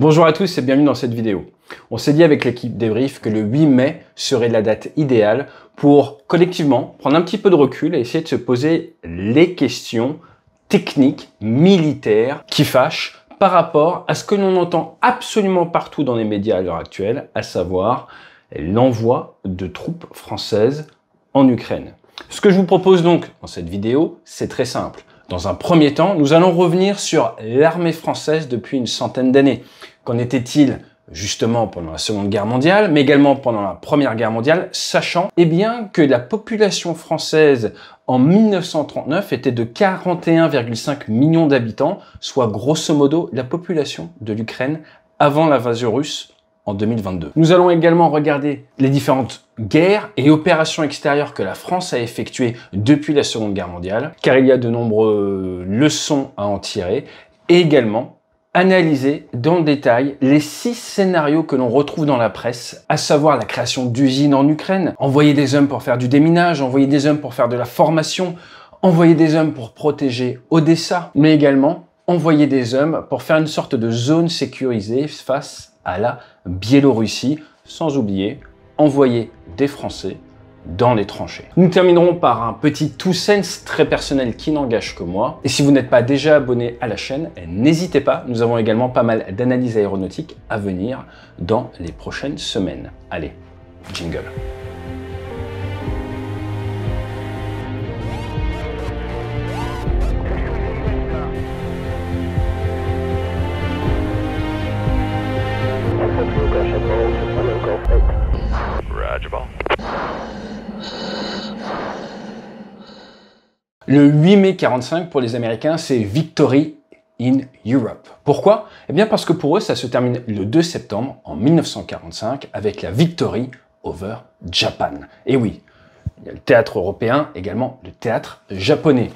Bonjour à tous et bienvenue dans cette vidéo. On s'est dit avec l'équipe Débrief que le 8 mai serait la date idéale pour collectivement prendre un petit peu de recul et essayer de se poser les questions techniques, militaires qui fâchent par rapport à ce que l'on entend absolument partout dans les médias à l'heure actuelle, à savoir l'envoi de troupes françaises en Ukraine. Ce que je vous propose donc dans cette vidéo, c'est très simple. Dans un premier temps, nous allons revenir sur l'armée française depuis une centaine d'années. Qu'en était-il justement pendant la Seconde Guerre mondiale, mais également pendant la Première Guerre mondiale, sachant que la population française en 1939 était de 41,5 millions d'habitants, soit grosso modo la population de l'Ukraine avant l'invasion russe en 2022. Nous allons également regarder les différentes guerres et opérations extérieures que la France a effectuées depuis la Seconde Guerre mondiale, car il y a de nombreuses leçons à en tirer, et également analyser dans le détail les 6 scénarios que l'on retrouve dans la presse, à savoir la création d'usines en Ukraine, envoyer des hommes pour faire du déminage, envoyer des hommes pour faire de la formation, envoyer des hommes pour protéger Odessa, mais également envoyer des hommes pour faire une sorte de zone sécurisée face à la Biélorussie, sans oublier envoyer des Français dans les tranchées. Nous terminerons par un petit two cents très personnel qui n'engage que moi. Et si vous n'êtes pas déjà abonné à la chaîne, n'hésitez pas, nous avons également pas mal d'analyses aéronautiques à venir dans les prochaines semaines. Allez, jingle. Le 8 mai 45 pour les Américains, c'est Victory in Europe. Pourquoi? Eh bien parce que pour eux, ça se termine le 2 septembre en 1945 avec la Victory over Japan. Et oui, il y a le théâtre européen, également le théâtre japonais.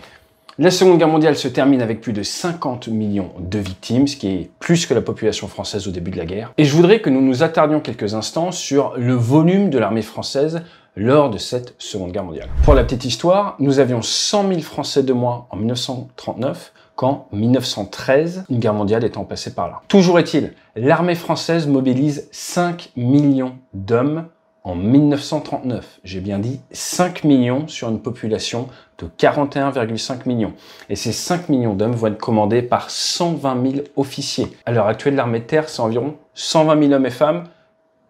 La Seconde Guerre mondiale se termine avec plus de 50 millions de victimes, ce qui est plus que la population française au début de la guerre. Et je voudrais que nous nous attardions quelques instants sur le volume de l'armée française lors de cette Seconde Guerre mondiale. Pour la petite histoire, nous avions 100 000 Français de moins en 1939 qu'en 1913, une guerre mondiale étant passée par là. Toujours est-il, l'armée française mobilise 5 millions d'hommes en 1939. J'ai bien dit 5 millions sur une population de 41,5 millions. Et ces 5 millions d'hommes vont être commandés par 120 000 officiers. À l'heure actuelle, l'armée de terre, c'est environ 120 000 hommes et femmes,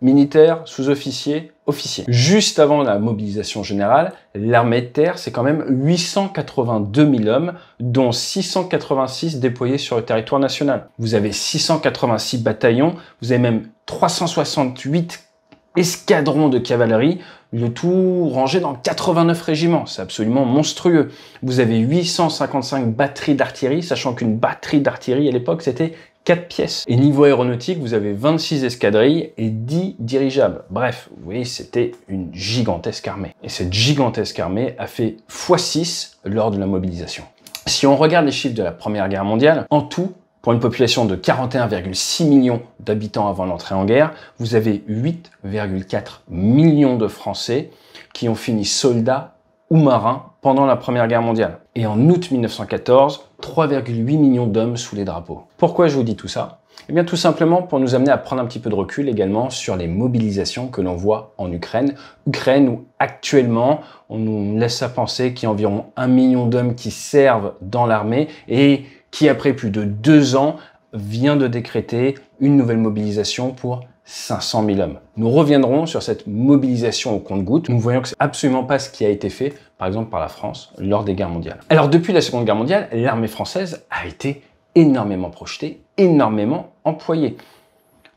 militaires, sous-officiers, officiers. Juste avant la mobilisation générale, l'armée de terre, c'est quand même 882 000 hommes, dont 686 déployés sur le territoire national. Vous avez 686 bataillons, vous avez même 368 escadrons de cavalerie, le tout rangé dans 89 régiments. C'est absolument monstrueux. Vous avez 855 batteries d'artillerie, sachant qu'une batterie d'artillerie à l'époque, c'était 4 pièces. Et niveau aéronautique, vous avez 26 escadrilles et 10 dirigeables. Bref, vous voyez, c'était une gigantesque armée. Et cette gigantesque armée a fait x6 lors de la mobilisation. Si on regarde les chiffres de la Première Guerre mondiale, en tout, pour une population de 41,6 millions d'habitants avant l'entrée en guerre, vous avez 8,4 millions de Français qui ont fini soldats ou marins pendant la Première Guerre mondiale. Et en août 1914, 3,8 millions d'hommes sous les drapeaux. Pourquoi je vous dis tout ça? Eh bien tout simplement pour nous amener à prendre un petit peu de recul également sur les mobilisations que l'on voit en Ukraine. Ukraine où actuellement on nous laisse à penser qu'il y a environ 1 million d'hommes qui servent dans l'armée et qui après plus de 2 ans vient de décréter une nouvelle mobilisation pour 500 000 hommes. Nous reviendrons sur cette mobilisation au compte-gouttes. Nous voyons que c'est absolument pas ce qui a été fait, par exemple par la France, lors des guerres mondiales. Alors depuis la Seconde Guerre mondiale, l'armée française a été énormément projetée, énormément employée.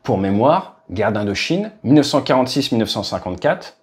Pour mémoire, guerre d'Indochine, 1946-1954,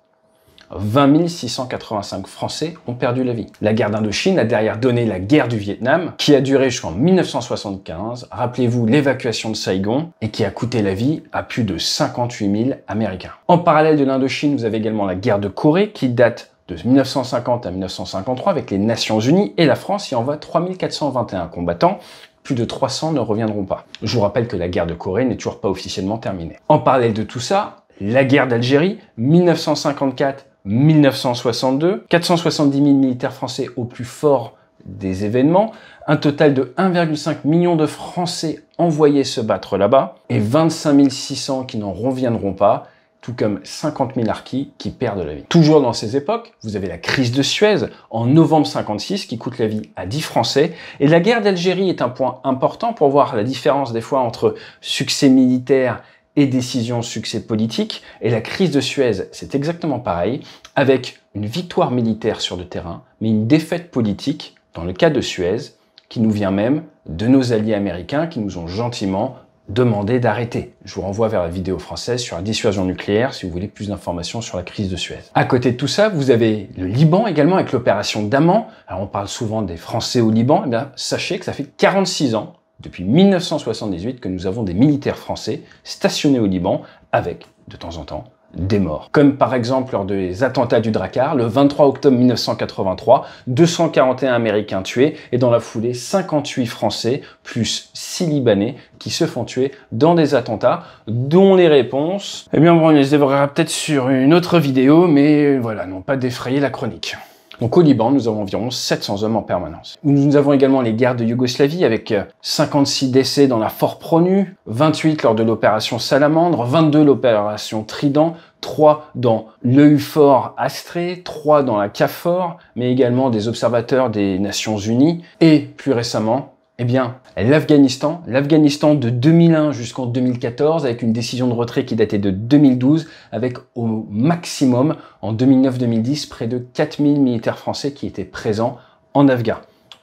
20 685 Français ont perdu la vie. La guerre d'Indochine a derrière donné la guerre du Vietnam, qui a duré jusqu'en 1975, rappelez-vous l'évacuation de Saigon, et qui a coûté la vie à plus de 58 000 Américains. En parallèle de l'Indochine, vous avez également la guerre de Corée, qui date de 1950 à 1953 avec les Nations Unies, et la France y envoie 3421 combattants. Plus de 300 ne reviendront pas. Je vous rappelle que la guerre de Corée n'est toujours pas officiellement terminée. En parallèle de tout ça, la guerre d'Algérie, 1954 1962, 470 000 militaires français au plus fort des événements. Un total de 1,5 million de Français envoyés se battre là-bas et 25 600 qui n'en reviendront pas, tout comme 50 000 harkis qui perdent la vie. Toujours dans ces époques, vous avez la crise de Suez en novembre 56 qui coûte la vie à 10 Français. Et la guerre d'Algérie est un point important pour voir la différence des fois entre succès militaire et décision succès politique. Et la crise de Suez, c'est exactement pareil, avec une victoire militaire sur le terrain, mais une défaite politique, dans le cas de Suez, qui nous vient même de nos alliés américains qui nous ont gentiment demandé d'arrêter. Je vous renvoie vers la vidéo française sur la dissuasion nucléaire si vous voulez plus d'informations sur la crise de Suez. À côté de tout ça, vous avez le Liban également avec l'opération Daman. Alors on parle souvent des Français au Liban. Eh bien, sachez que ça fait 46 ans, depuis 1978, que nous avons des militaires français stationnés au Liban avec, de temps en temps, des morts. Comme par exemple lors des attentats du Drakkar, le 23 octobre 1983, 241 Américains tués et dans la foulée 58 Français plus 6 Libanais qui se font tuer dans des attentats dont les réponses, eh bien bon, on les évoquera peut-être sur une autre vidéo, mais voilà, n'ont pas défrayé la chronique. Donc au Liban, nous avons environ 700 hommes en permanence. Nous avons également les guerres de Yougoslavie avec 56 décès dans la Fort Pronu, 28 lors de l'opération Salamandre, 22 l'opération Trident, 3 dans l'EUFOR Astrée, 3 dans la CAFOR, mais également des observateurs des Nations Unies et plus récemment, eh bien, l'Afghanistan de 2001 jusqu'en 2014 avec une décision de retrait qui datait de 2012 avec au maximum en 2009-2010 près de 4000 militaires français qui étaient présents en Afghan.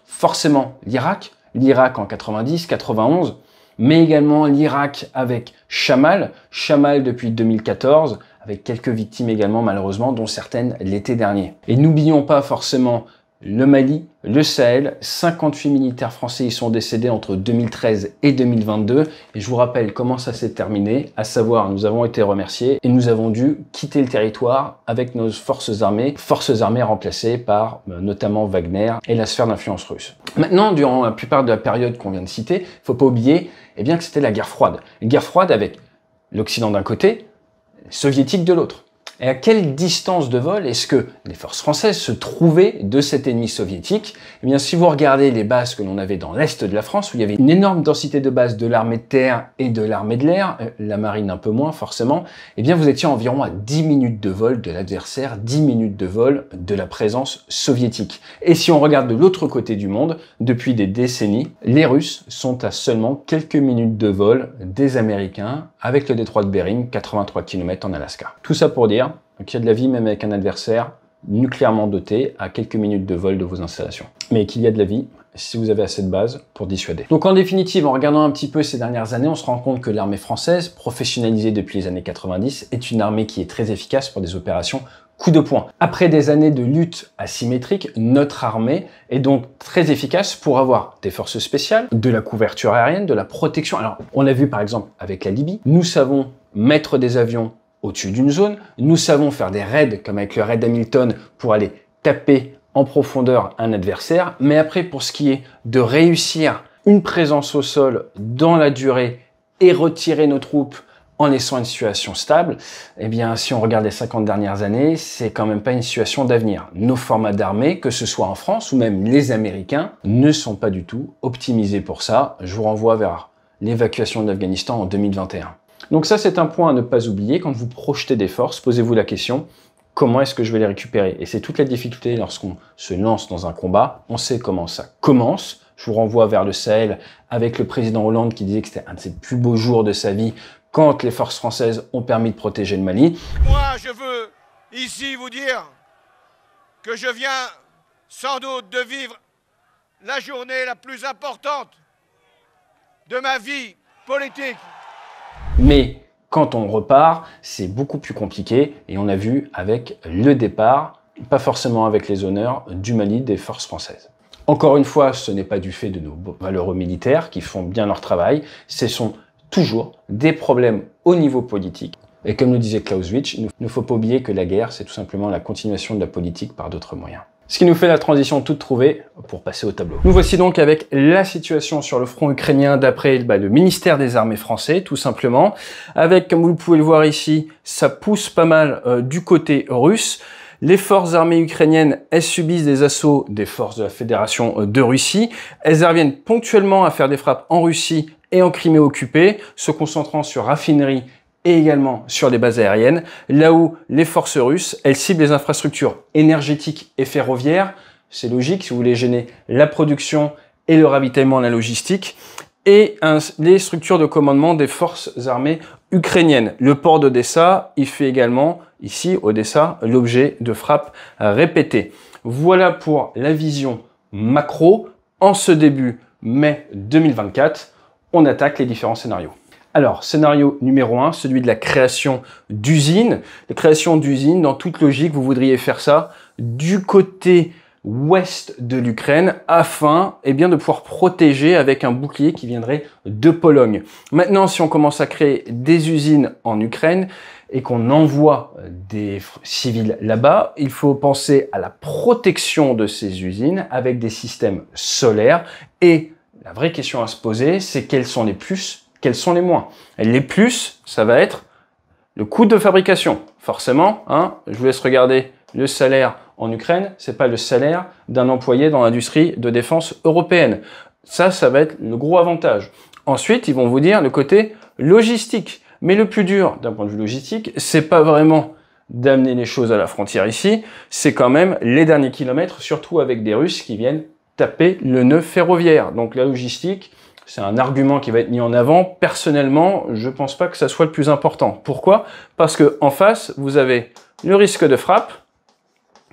Forcément l'Irak en 90, 91, mais également l'Irak avec Chamal depuis 2014 avec quelques victimes également malheureusement dont certaines l'été dernier. Et n'oublions pas forcément le Mali, le Sahel, 58 militaires français y sont décédés entre 2013 et 2022. Et je vous rappelle comment ça s'est terminé, à savoir nous avons été remerciés et nous avons dû quitter le territoire avec nos forces armées remplacées par notamment Wagner et la sphère d'influence russe. Maintenant, durant la plupart de la période qu'on vient de citer, il ne faut pas oublier que c'était la guerre froide. Une guerre froide avec l'Occident d'un côté, les soviétiques de l'autre. Et à quelle distance de vol est-ce que les forces françaises se trouvaient de cet ennemi soviétique? Eh bien, si vous regardez les bases que l'on avait dans l'est de la France, où il y avait une énorme densité de bases de l'armée de terre et de l'armée de l'air, la marine un peu moins forcément, eh bien, vous étiez environ à 10 minutes de vol de l'adversaire, 10 minutes de vol de la présence soviétique. Et si on regarde de l'autre côté du monde, depuis des décennies, les Russes sont à seulement quelques minutes de vol des Américains avec le détroit de Bering, 83 km en Alaska. Tout ça pour dire qu'il y a de la vie même avec un adversaire nucléairement doté à quelques minutes de vol de vos installations. Mais qu'il y a de la vie si vous avez assez de base pour dissuader. Donc en définitive, en regardant un petit peu ces dernières années, on se rend compte que l'armée française, professionnalisée depuis les années 90, est une armée qui est très efficace pour des opérations coup de poing. Après des années de lutte asymétrique, notre armée est donc très efficace pour avoir des forces spéciales, de la couverture aérienne, de la protection. Alors, on l'a vu par exemple avec la Libye, nous savons mettre des avions au-dessus d'une zone, nous savons faire des raids comme avec le raid Hamilton pour aller taper en profondeur un adversaire, mais après pour ce qui est de réussir une présence au sol dans la durée et retirer nos troupes en laissant une situation stable, eh bien, si on regarde les 50 dernières années, c'est quand même pas une situation d'avenir. Nos formats d'armée, que ce soit en France ou même les Américains, ne sont pas du tout optimisés pour ça. Je vous renvoie vers l'évacuation de l'Afghanistan en 2021. Donc ça, c'est un point à ne pas oublier. Quand vous projetez des forces, posez-vous la question, comment est-ce que je vais les récupérer? Et c'est toute la difficulté lorsqu'on se lance dans un combat. On sait comment ça commence. Je vous renvoie vers le Sahel avec le président Hollande qui disait que c'était un de ses plus beaux jours de sa vie quand les forces françaises ont permis de protéger le Mali. Moi, je veux ici vous dire que je viens sans doute de vivre la journée la plus importante de ma vie politique. Mais quand on repart, c'est beaucoup plus compliqué et on a vu avec le départ, pas forcément avec les honneurs du Mali des forces françaises. Encore une fois, ce n'est pas du fait de nos valeureux militaires qui font bien leur travail, ce sont toujours des problèmes au niveau politique. Et comme le disait Clausewitz, il ne faut pas oublier que la guerre, c'est tout simplement la continuation de la politique par d'autres moyens. Ce qui nous fait la transition toute trouvée pour passer au tableau. Nous voici donc avec la situation sur le front ukrainien d'après le ministère des Armées français, tout simplement. Avec, comme vous pouvez le voir ici, ça pousse pas mal du côté russe. Les forces armées ukrainiennes, elles subissent des assauts des forces de la Fédération de Russie. Elles reviennent ponctuellement à faire des frappes en Russie et en Crimée occupée, se concentrant sur raffineries et également sur les bases aériennes, là où les forces russes, elles ciblent les infrastructures énergétiques et ferroviaires. C'est logique si vous voulez gêner la production et le ravitaillement, la logistique, et les structures de commandement des forces armées ukrainiennes. Le port d'Odessa, il fait également, ici, Odessa, l'objet de frappes répétées. Voilà pour la vision macro. En ce début mai 2024, on attaque les différents scénarios. Alors, scénario numéro 1, celui de la création d'usines. La création d'usines, dans toute logique, vous voudriez faire ça du côté ouest de l'Ukraine afin de pouvoir protéger avec un bouclier qui viendrait de Pologne. Maintenant, si on commence à créer des usines en Ukraine et qu'on envoie des civils là-bas, il faut penser à la protection de ces usines avec des systèmes solaires. Et la vraie question à se poser, c'est quels sont les plus, quels sont les moins. Les plus, ça va être le coût de fabrication. Forcément, je vous laisse regarder le salaire en Ukraine, c'est pas le salaire d'un employé dans l'industrie de défense européenne. Ça va être le gros avantage. Ensuite, ils vont vous dire le côté logistique. Mais le plus dur d'un point de vue logistique, c'est pas vraiment d'amener les choses à la frontière ici, c'est quand même les derniers kilomètres, surtout avec des Russes qui viennent taper le nœud ferroviaire. Donc la logistique, c'est un argument qui va être mis en avant. Personnellement, je pense pas que ça soit le plus important. Pourquoi? Parce que en face, vous avez le risque de frappe,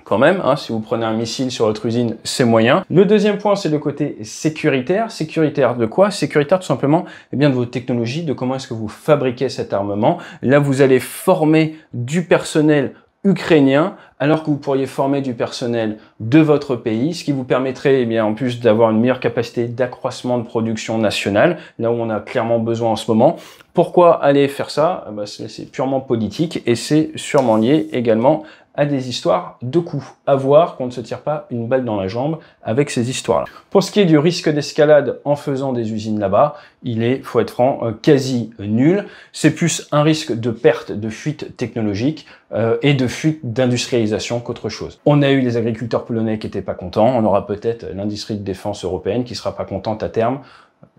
quand même, si vous prenez un missile sur votre usine, c'est moyen. Le deuxième point, c'est le côté sécuritaire. Sécuritaire de quoi? Sécuritaire tout simplement de vos technologies, de comment est-ce que vous fabriquez cet armement. Là, vous allez former du personnel ukrainien, alors que vous pourriez former du personnel de votre pays, ce qui vous permettrait en plus d'avoir une meilleure capacité d'accroissement de production nationale, là où on a clairement besoin en ce moment. Pourquoi aller faire ça? C'est purement politique et c'est sûrement lié également à des histoires de coûts. À voir qu'on ne se tire pas une balle dans la jambe avec ces histoires-là. Pour ce qui est du risque d'escalade en faisant des usines là-bas, il est, faut être franc, quasi nul. C'est plus un risque de perte, de fuite technologique et de fuite d'industrialisation qu'autre chose. On a eu les agriculteurs polonais qui étaient pas contents, on aura peut-être l'industrie de défense européenne qui sera pas contente à terme.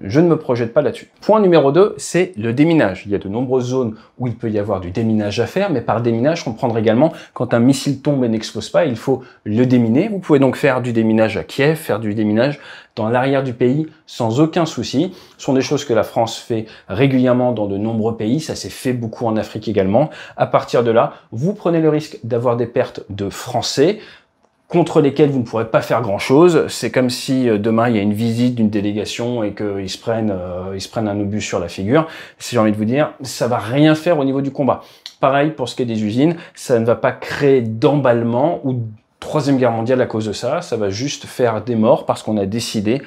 Je ne me projette pas là-dessus. Point numéro 2, c'est le déminage. Il y a de nombreuses zones où il peut y avoir du déminage à faire, mais par déminage, comprendre également quand un missile tombe et n'explose pas, il faut le déminer. Vous pouvez donc faire du déminage à Kiev, faire du déminage dans l'arrière du pays sans aucun souci. Ce sont des choses que la France fait régulièrement dans de nombreux pays. Ça s'est fait beaucoup en Afrique également. À partir de là, vous prenez le risque d'avoir des pertes de Français contre lesquels vous ne pourrez pas faire grand-chose. C'est comme si demain il y a une visite d'une délégation et qu'ils se prennent un obus sur la figure. Si j'ai envie de vous dire, ça va rien faire au niveau du combat. Pareil pour ce qui est des usines, ça ne va pas créer d'emballement ou de Troisième Guerre mondiale à cause de ça. Ça va juste faire des morts parce qu'on a décidé,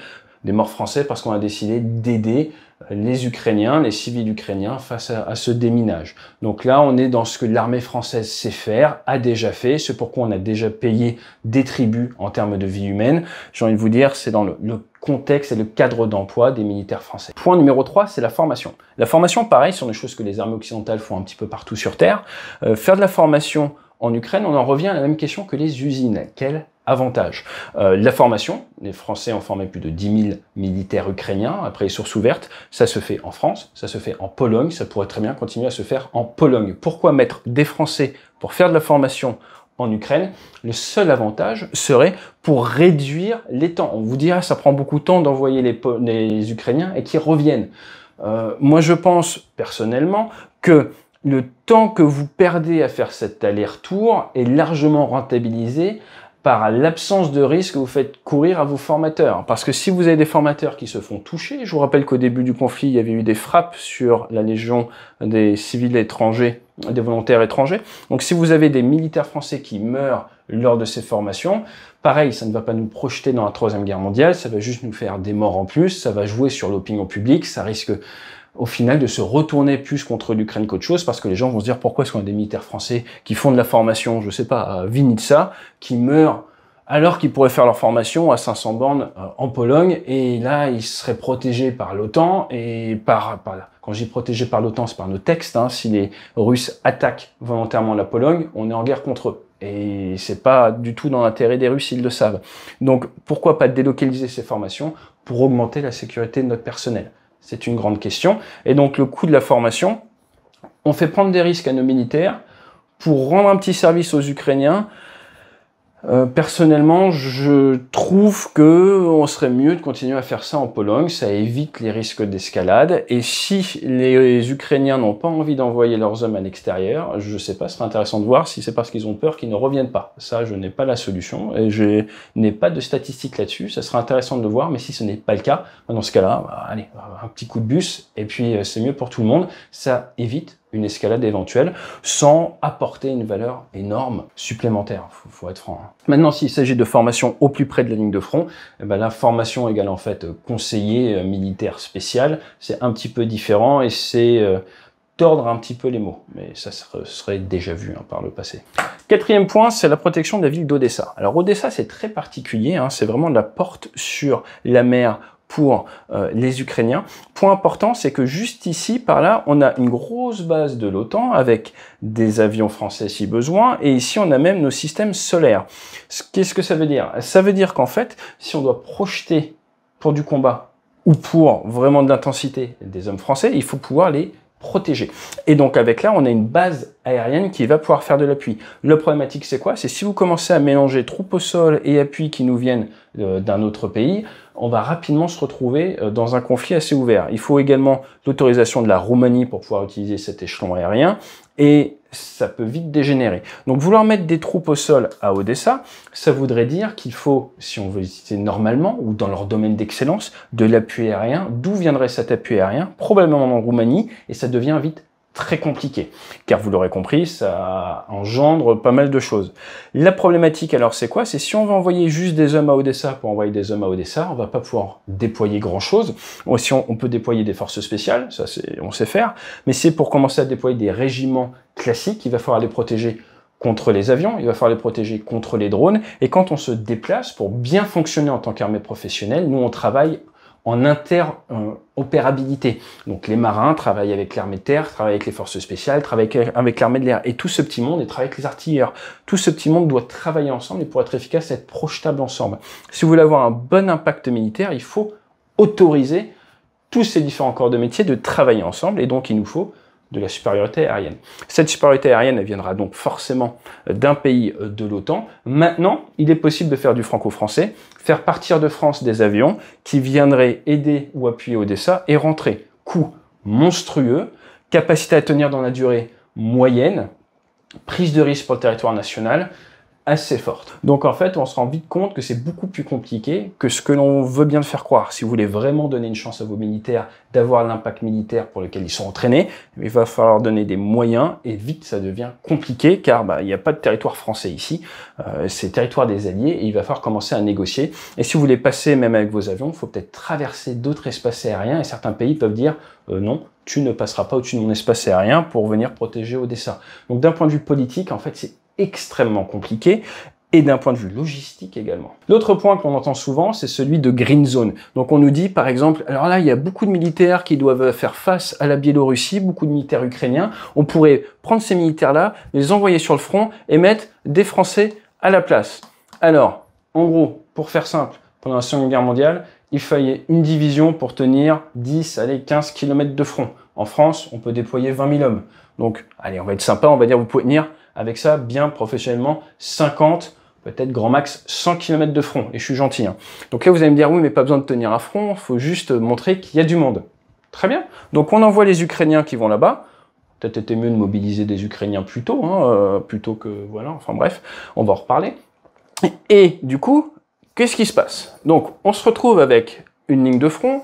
des morts français parce qu'on a décidé d'aider les Ukrainiens, les civils ukrainiens face à ce déminage. Donc là, on est dans ce que l'armée française sait faire, a déjà fait, c'est pourquoi on a déjà payé des tributs en termes de vie humaine. J'ai envie de vous dire, c'est dans le contexte et le cadre d'emploi des militaires français. Point numéro 3, c'est la formation. La formation, pareil, sont des choses que les armées occidentales font un petit peu partout sur Terre. Faire de la formation en Ukraine, on en revient à la même question que les usines. Quel avantage? La formation, les Français ont formé plus de 10 000 militaires ukrainiens, après les sources ouvertes, ça se fait en France, ça se fait en Pologne, ça pourrait très bien continuer à se faire en Pologne. Pourquoi mettre des Français pour faire de la formation en Ukraine? Le seul avantage serait pour réduire les temps. On vous dira, ça prend beaucoup de temps d'envoyer les Ukrainiens et qu'ils reviennent. Moi, je pense personnellement que le temps que vous perdez à faire cet aller-retour est largement rentabilisé par l'absence de risque que vous faites courir à vos formateurs. Parce que si vous avez des formateurs qui se font toucher, je vous rappelle qu'au début du conflit, il y avait eu des frappes sur la Légion des civils étrangers, des volontaires étrangers. Donc si vous avez des militaires français qui meurent lors de ces formations, pareil, ça ne va pas nous projeter dans la Troisième Guerre mondiale, ça va juste nous faire des morts en plus, ça va jouer sur l'opinion publique, ça risque au final de se retourner plus contre l'Ukraine qu'autre chose, parce que les gens vont se dire pourquoi est-ce qu'on a des militaires français qui font de la formation, je sais pas, à Vinica, qui meurent alors qu'ils pourraient faire leur formation à 500 bornes en Pologne, et là ils seraient protégés par l'OTAN, et quand je dis protégés par l'OTAN, c'est par nos textes, si les Russes attaquent volontairement la Pologne, on est en guerre contre eux. Et c'est pas du tout dans l'intérêt des Russes, ils le savent. Donc pourquoi pas délocaliser ces formations pour augmenter la sécurité de notre personnel? C'est une grande question. Et donc le coût de la formation, on fait prendre des risques à nos militaires pour rendre un petit service aux Ukrainiens. Personnellement, je trouve que on serait mieux de continuer à faire ça en Pologne, ça évite les risques d'escalade, et si les Ukrainiens n'ont pas envie d'envoyer leurs hommes à l'extérieur, je sais pas, ce serait intéressant de voir si c'est parce qu'ils ont peur qu'ils ne reviennent pas. Ça, je n'ai pas la solution, et je n'ai pas de statistiques là-dessus, ça serait intéressant de le voir, mais si ce n'est pas le cas, dans ce cas-là, allez, un petit coup de bus, et puis c'est mieux pour tout le monde, ça évite une escalade éventuelle, sans apporter une valeur énorme supplémentaire, faut être franc. Maintenant, s'il s'agit de formation au plus près de la ligne de front, eh ben, la formation égale en fait conseiller militaire spécial, c'est un petit peu différent et c'est tordre un petit peu les mots, mais ça serait déjà vu par le passé. Quatrième point, c'est la protection de la ville d'Odessa. Alors Odessa, c'est très particulier, c'est vraiment la porte sur la mer pour les Ukrainiens. Point important, c'est que juste ici, par là, on a une grosse base de l'OTAN avec des avions français si besoin, et ici on a même nos systèmes solaires. Qu'est-ce que ça veut dire? Ça veut dire qu'en fait, si on doit projeter pour du combat ou pour vraiment de l'intensité des hommes français, il faut pouvoir les protéger. Et donc avec là, on a une base aérienne qui va pouvoir faire de l'appui. Le problématique, c'est quoi? C'est si vous commencez à mélanger troupes au sol et appui qui nous viennent d'un autre pays, on va rapidement se retrouver dans un conflit assez ouvert. Il faut également l'autorisation de la Roumanie pour pouvoir utiliser cet échelon aérien, et ça peut vite dégénérer. Donc vouloir mettre des troupes au sol à Odessa, ça voudrait dire qu'il faut, si on veut utiliser normalement, ou dans leur domaine d'excellence, de l'appui aérien. D'où viendrait cet appui aérien? Probablement en Roumanie, et ça devient vite très compliqué, car vous l'aurez compris, ça engendre pas mal de choses. La problématique alors c'est quoi? C'est si on va envoyer juste des hommes à Odessa pour envoyer des hommes à Odessa, on va pas pouvoir déployer grand chose. Si on peut déployer des forces spéciales, ça on sait faire, mais c'est pour commencer à déployer des régiments classiques, il va falloir les protéger contre les avions, il va falloir les protéger contre les drones, et quand on se déplace, pour bien fonctionner en tant qu'armée professionnelle, nous on travaille en interopérabilité. Donc les marins travaillent avec l'armée de terre, travaillent avec les forces spéciales, travaillent avec l'armée de l'air. Et tout ce petit monde, et travaille avec les artilleurs. Tout ce petit monde doit travailler ensemble et pour être efficace, être projetable ensemble. Si vous voulez avoir un bon impact militaire, il faut autoriser tous ces différents corps de métier de travailler ensemble, et donc il nous faut de la supériorité aérienne. Cette supériorité aérienne, elle viendra donc forcément d'un pays de l'OTAN. Maintenant, il est possible de faire du franco-français, faire partir de France des avions qui viendraient aider ou appuyer Odessa et rentrer. Coût monstrueux, capacité à tenir dans la durée moyenne, prise de risque pour le territoire national, assez forte. Donc en fait, on se rend vite compte que c'est beaucoup plus compliqué que ce que l'on veut bien le faire croire. Si vous voulez vraiment donner une chance à vos militaires d'avoir l'impact militaire pour lequel ils sont entraînés, il va falloir donner des moyens, et vite ça devient compliqué car il n'y a pas de territoire français ici, c'est le territoire des alliés, et il va falloir commencer à négocier. Et si vous voulez passer même avec vos avions, il faut peut-être traverser d'autres espaces aériens, et certains pays peuvent dire non, tu ne passeras pas au-dessus de mon espace aérien pour venir protéger Odessa. Donc d'un point de vue politique, en fait, c'est extrêmement compliqué, et d'un point de vue logistique également. L'autre point qu'on entend souvent, c'est celui de Green Zone. Donc on nous dit par exemple, alors là il y a beaucoup de militaires qui doivent faire face à la Biélorussie, beaucoup de militaires ukrainiens, on pourrait prendre ces militaires-là, les envoyer sur le front et mettre des Français à la place. Alors, en gros, pour faire simple, pendant la Seconde Guerre mondiale, il fallait une division pour tenir 10, allez, 15 km de front. En France, on peut déployer 20 000 hommes. Donc, allez, on va être sympa, on va dire vous pouvez tenir avec ça, bien professionnellement, 50, peut-être grand max 100 km de front, et je suis gentil. Donc là, vous allez me dire, oui, mais pas besoin de tenir à front, il faut juste montrer qu'il y a du monde. Très bien. Donc on envoie les Ukrainiens qui vont là-bas. Peut-être été mieux de mobiliser des Ukrainiens plus tôt, plutôt que, voilà, enfin bref, on va en reparler. Et du coup, qu'est-ce qui se passe? Donc, on se retrouve avec une ligne de front,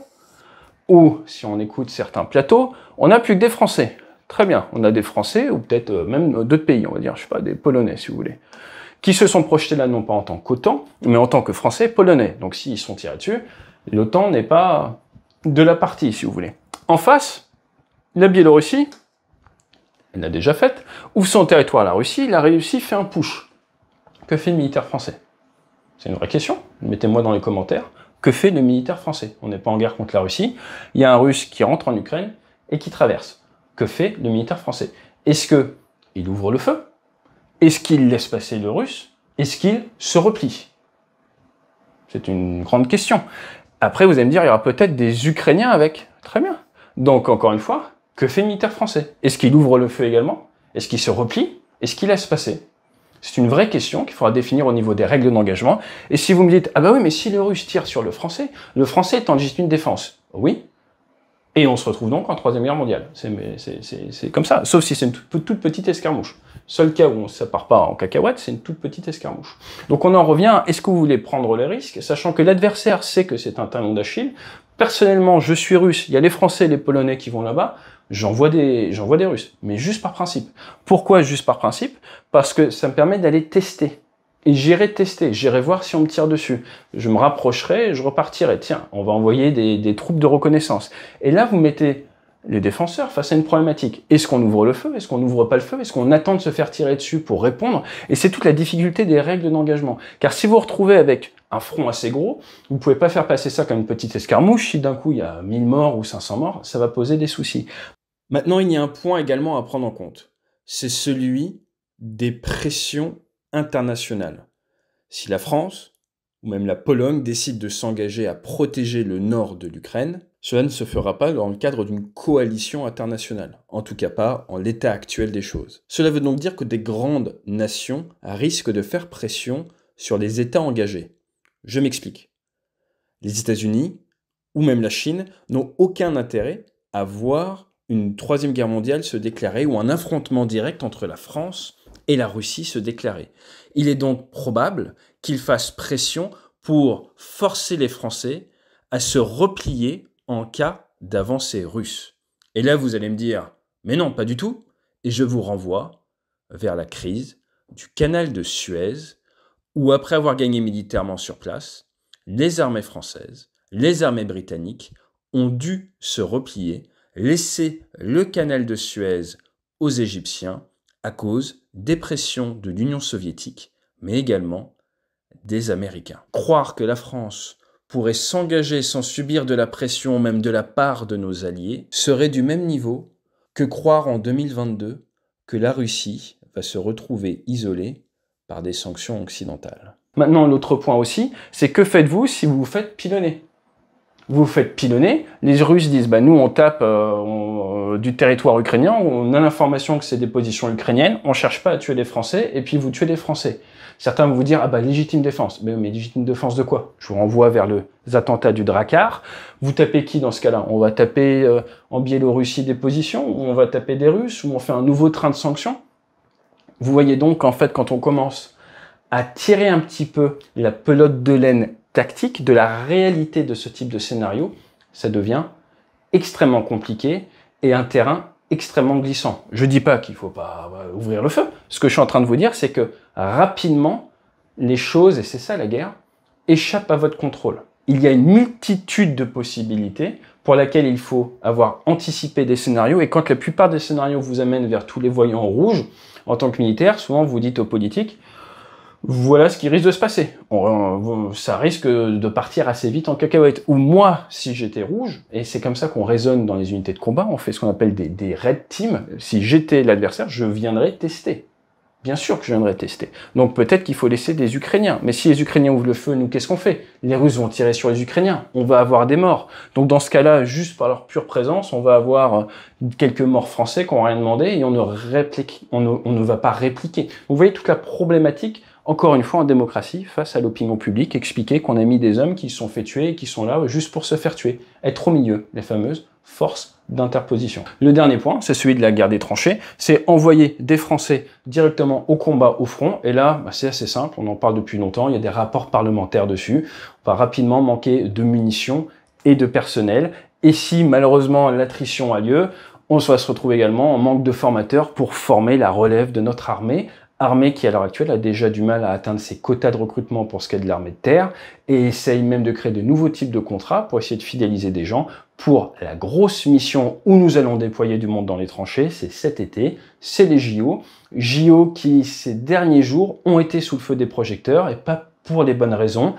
où, si on écoute certains plateaux, on n'a plus que des Français. Très bien, on a des Français, ou peut-être même d'autres pays, on va dire, je sais pas, des Polonais si vous voulez, qui se sont projetés là non pas en tant qu'OTAN, mais en tant que Français polonais. Donc s'ils sont tirés dessus, l'OTAN n'est pas de la partie, si vous voulez. En face, la Biélorussie, elle l'a déjà faite, ouvre son territoire à la Russie fait un push. Que fait le militaire français? C'est une vraie question, mettez-moi dans les commentaires. Que fait le militaire français? On n'est pas en guerre contre la Russie, il y a un Russe qui rentre en Ukraine et qui traverse. Que fait le militaire français? Est-ce qu'il ouvre le feu? Est-ce qu'il laisse passer le Russe? Est-ce qu'il se replie? C'est une grande question. Après, vous allez me dire, il y aura peut-être des Ukrainiens avec. Très bien. Donc, encore une fois, que fait le militaire français? Est-ce qu'il ouvre le feu également? Est-ce qu'il se replie? Est-ce qu'il laisse passer? C'est une vraie question qu'il faudra définir au niveau des règles d'engagement. Et si vous me dites, ah bah oui, mais si le Russe tire sur le Français est en légitime défense. Oui. Et on se retrouve donc en Troisième Guerre mondiale. C'est comme ça. Sauf si c'est une toute petite escarmouche. Seul cas où ça part pas en cacahuète, c'est une toute petite escarmouche. Donc on en revient à, est-ce que vous voulez prendre les risques, sachant que l'adversaire sait que c'est un talon d'Achille. Personnellement, je suis russe, il y a les Français et les Polonais qui vont là-bas, j'envoie des Russes, mais juste par principe. Pourquoi juste par principe? Parce que ça me permet d'aller tester. Et j'irai tester, j'irai voir si on me tire dessus. Je me rapprocherai, je repartirai. Tiens, on va envoyer des troupes de reconnaissance. Et là, vous mettez les défenseurs face à une problématique. Est-ce qu'on ouvre le feu? Est-ce qu'on n'ouvre pas le feu? Est-ce qu'on attend de se faire tirer dessus pour répondre? Et c'est toute la difficulté des règles d'engagement. Car si vous vous retrouvez avec un front assez gros, vous ne pouvez pas faire passer ça comme une petite escarmouche. Si d'un coup il y a 1000 morts ou 500 morts, ça va poser des soucis. Maintenant, il y a un point également à prendre en compte. C'est celui des pressions internationales. Si la France, ou même la Pologne, décide de s'engager à protéger le nord de l'Ukraine, cela ne se fera pas dans le cadre d'une coalition internationale, en tout cas pas en l'état actuel des choses. Cela veut donc dire que des grandes nations risquent de faire pression sur les États engagés. Je m'explique. Les États-Unis, ou même la Chine, n'ont aucun intérêt à voir une troisième guerre mondiale se déclarer ou un affrontement direct entre la France et la Russie se déclarer. Il est donc probable qu'ils fassent pression pour forcer les Français à se replier en cas d'avancée russe. Et là, vous allez me dire, mais non, pas du tout. Et je vous renvoie vers la crise du canal de Suez, où après avoir gagné militairement sur place, les armées françaises, les armées britanniques ont dû se replier, laisser le canal de Suez aux Égyptiens à cause des pressions de l'Union soviétique, mais également des Américains. Croire que la France pourrait s'engager sans subir de la pression, même de la part de nos alliés, serait du même niveau que croire en 2022 que la Russie va se retrouver isolée par des sanctions occidentales. Maintenant, l'autre point aussi, c'est que faites-vous si vous vous faites pilonner? Vous vous faites pilonner, les Russes disent bah, « nous on tape du territoire ukrainien, on a l'information que c'est des positions ukrainiennes, on cherche pas à tuer les Français et puis vous tuez les Français ». Certains vont vous dire « ah bah légitime défense ». Mais légitime défense de quoi? Je vous renvoie vers les attentats du Drakkar. Vous tapez qui dans ce cas-là? On va taper en Biélorussie des positions, ou on va taper des Russes, ou on fait un nouveau train de sanctions? Vous voyez donc qu'en fait quand on commence à tirer un petit peu la pelote de laine tactique de la réalité de ce type de scénario, ça devient extrêmement compliqué et un terrain extrêmement glissant. Je dis pas qu'il faut pas ouvrir le feu. Ce que je suis en train de vous dire, c'est que rapidement, les choses, et c'est ça la guerre, échappent à votre contrôle. Il y a une multitude de possibilités pour laquelle il faut avoir anticipé des scénarios, et quand la plupart des scénarios vous amènent vers tous les voyants rouges, en tant que militaire, souvent vous dites aux politiques, voilà ce qui risque de se passer. Ça risque de partir assez vite en cacahuète. Ou moi, si j'étais rouge, et c'est comme ça qu'on raisonne dans les unités de combat, on fait ce qu'on appelle des red teams. Si j'étais l'adversaire, je viendrais tester. Bien sûr que je viendrais tester. Donc peut-être qu'il faut laisser des Ukrainiens. Mais si les Ukrainiens ouvrent le feu, nous, qu'est-ce qu'on fait? Les Russes vont tirer sur les Ukrainiens. On va avoir des morts. Donc dans ce cas-là, juste par leur pure présence, on va avoir quelques morts français qui n'ont rien demandé et on ne va pas répliquer. Vous voyez toute la problématique, encore une fois en démocratie, face à l'opinion publique, expliquer qu'on a mis des hommes qui se sont fait tuer et qui sont là juste pour se faire tuer. Être au milieu, les fameuses forces d'interposition. Le dernier point, c'est celui de la guerre des tranchées, c'est envoyer des Français directement au combat, au front, et là, c'est assez simple, on en parle depuis longtemps, il y a des rapports parlementaires dessus, on va rapidement manquer de munitions et de personnel, et si malheureusement l'attrition a lieu, on va se retrouver également en manque de formateurs pour former la relève de notre armée qui à l'heure actuelle a déjà du mal à atteindre ses quotas de recrutement pour ce qui est de l'armée de terre et essaye même de créer de nouveaux types de contrats pour essayer de fidéliser des gens pour la grosse mission où nous allons déployer du monde dans les tranchées, c'est cet été, c'est les JO. JO qui ces derniers jours ont été sous le feu des projecteurs et pas pour les bonnes raisons.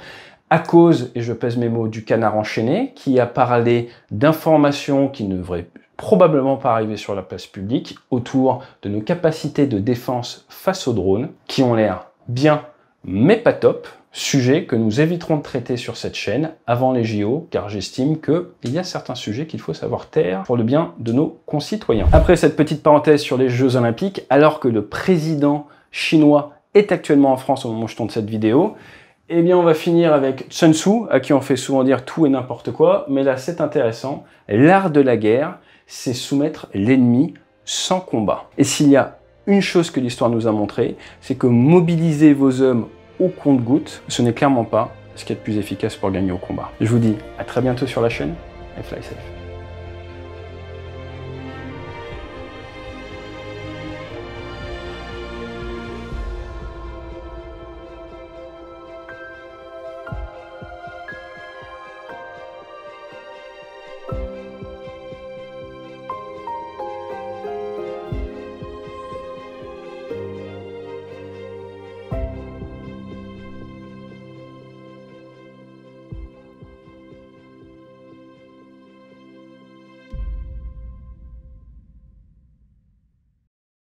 À cause, et je pèse mes mots, du canard enchaîné qui a parlé d'informations qui ne devraient probablement pas arriver sur la place publique, autour de nos capacités de défense face aux drones, qui ont l'air bien, mais pas top. Sujet que nous éviterons de traiter sur cette chaîne avant les JO, car j'estime qu'il y a certains sujets qu'il faut savoir taire pour le bien de nos concitoyens. Après cette petite parenthèse sur les Jeux Olympiques, alors que le président chinois est actuellement en France au moment où je tourne cette vidéo, eh bien on va finir avec Sun Tzu, à qui on fait souvent dire tout et n'importe quoi, mais là c'est intéressant. L'art de la guerre, c'est soumettre l'ennemi sans combat. Et s'il y a une chose que l'histoire nous a montré, c'est que mobiliser vos hommes au compte-gouttes, ce n'est clairement pas ce qui est le plus efficace pour gagner au combat. Je vous dis à très bientôt sur la chaîne et fly safe.